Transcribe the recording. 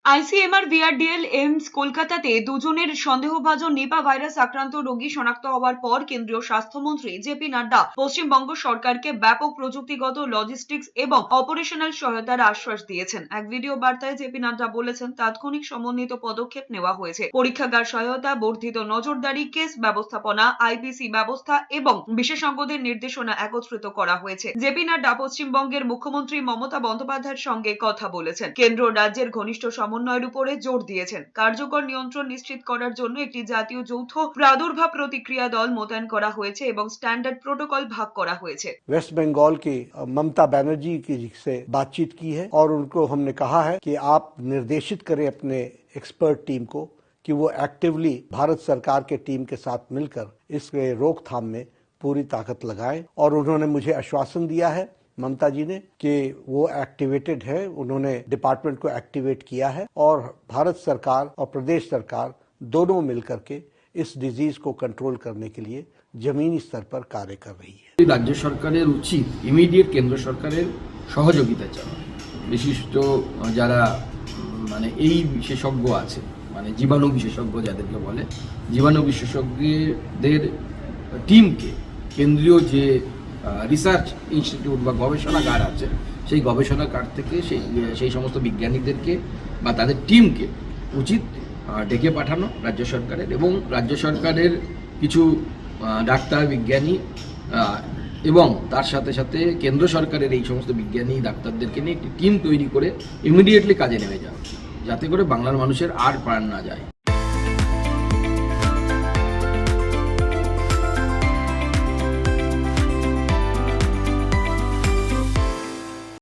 ICMR ভিআরডিএল AIIMS কলকাতাতে দুজনের সন্দেহভাজন নিপা ভাইরাস আক্রান্ত রোগী শনাক্ত হওয়ার পর কেন্দ্রীয় স্বাস্থ্যমন্ত্রী জেপি নাড্ডা পশ্চিমবঙ্গ সরকারকে ব্যাপক প্রযুক্তিগত লজিস্টিক্স এবং অপারেশনাল সহায়তার আশ্বাস দিয়েছেন। এক ভিডিও বার্তায় জেপি নাড্ডা বলেছেন, তাৎক্ষণিক সমন্বিত পদক্ষেপ নেওয়া হয়েছে। পরীক্ষাগার সহায়তা, বর্ধিত নজরদারি, কেস ব্যবস্থাপনা, আইপিসি ব্যবস্থা এবং বিশেষজ্ঞদের নির্দেশনা একত্রিত করা হয়েছে। জেপি নাড্ডা পশ্চিমবঙ্গের মুখ্যমন্ত্রী মমতা বন্দ্যোপাধ্যায়ের সঙ্গে কথা বলেছেন। কেন্দ্র রাজ্যের ঘনিষ্ঠ সমন্বয়ের উপরে জোর দিয়েছেন। কার্যকর নিয়ন্ত্রণ নিশ্চিত করার জন্য একটি জাতীয় যৌথ প্রাদুর্ভাব প্রতিক্রিয়া দল মোতায়েন করা হয়েছে এবং স্ট্যান্ডার্ড প্রোটোকল ভাগ করা হয়েছে। वेस्ट बंगाल की ममता बनर्जी की से बातचीत की है और उनको हमने कहा है कि आप निर्देशित करें अपने एक्सपर्ट टीम को कि वो एक्टिवली भारत सरकार के टीम के साथ मिलकर इसके रोकथाम में पूरी ताकत लगाएं। और उन्होंने मुझे आश्वासन दिया है ममता जी ने कि वो एक्टिवेटेड है, उन्होंने डिपार्टमेंट को एक्टिवेट किया है और भारत सरकार और प्रदेश सरकार दोनों मिलकर के इस डिजीज को कंट्रोल करने के लिए जमीनी स्तर पर कार्य कर रही है। রাজ্য সরকারের উচিত ইমিডিয়েট কেন্দ্র সরকারের সহযোগিতা চাওয়া। বিশিষ্ট যারা মানে এই বিশেষজ্ঞ আছে, মানে জীবাণু বিশেষজ্ঞ যাদেরকে বলে, জীবাণু বিশেষজ্ঞদের টিমকে কেন্দ্রীয় যে রিসার্চ ইনস্টিটিউট বা গবেষণাগার আছে সেই গবেষণাগার থেকে সেই সমস্ত বিজ্ঞানীদেরকে বা তাদের টিমকে উচিত ডেকে পাঠানো রাজ্য সরকারের, এবং রাজ্য সরকারের কিছু ডাক্তার বিজ্ঞানী এবং তার সাথে সাথে কেন্দ্র সরকারের এই সমস্ত বিজ্ঞানী ডাক্তারদেরকে নিয়ে একটি টিম তৈরি করে ইমিডিয়েটলি কাজে নেমে যাওয়া, যাতে করে বাংলার মানুষের আর প্রাণ না যায়।